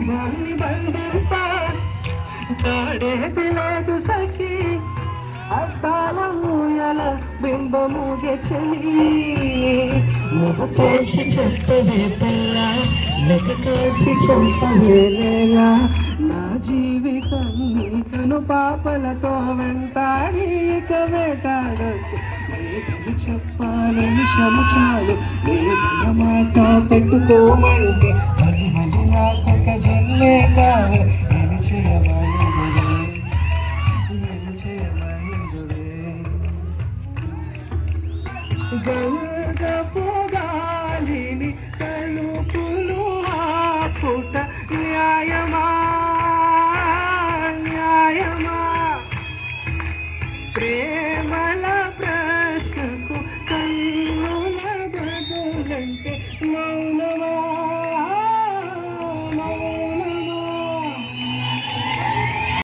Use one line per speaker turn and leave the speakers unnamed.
వాణ్ణి బంధింప తాడేది లేదు సఖీ అద్దాల ఊయల బింబముగే చెలి నువ్వు తేల్చి చెప్పవే పిల్ల లెక్క కాల్చి చంపవేలేలా నా జీవితం నీకను పాపలతో వెంటాడి ఇక వేటాడద్దు లేదని చెప్పాలని చాలు లేదన్న మాట పెట్టుకోమంటే మళ్ళీ మళ్ళీ నాకొక జన్మే కావాలి ఏమి చేయమందువే ఏమి చేయమందువే గంగపు గాలిని తలుపులు ఆపుట న్యాయమా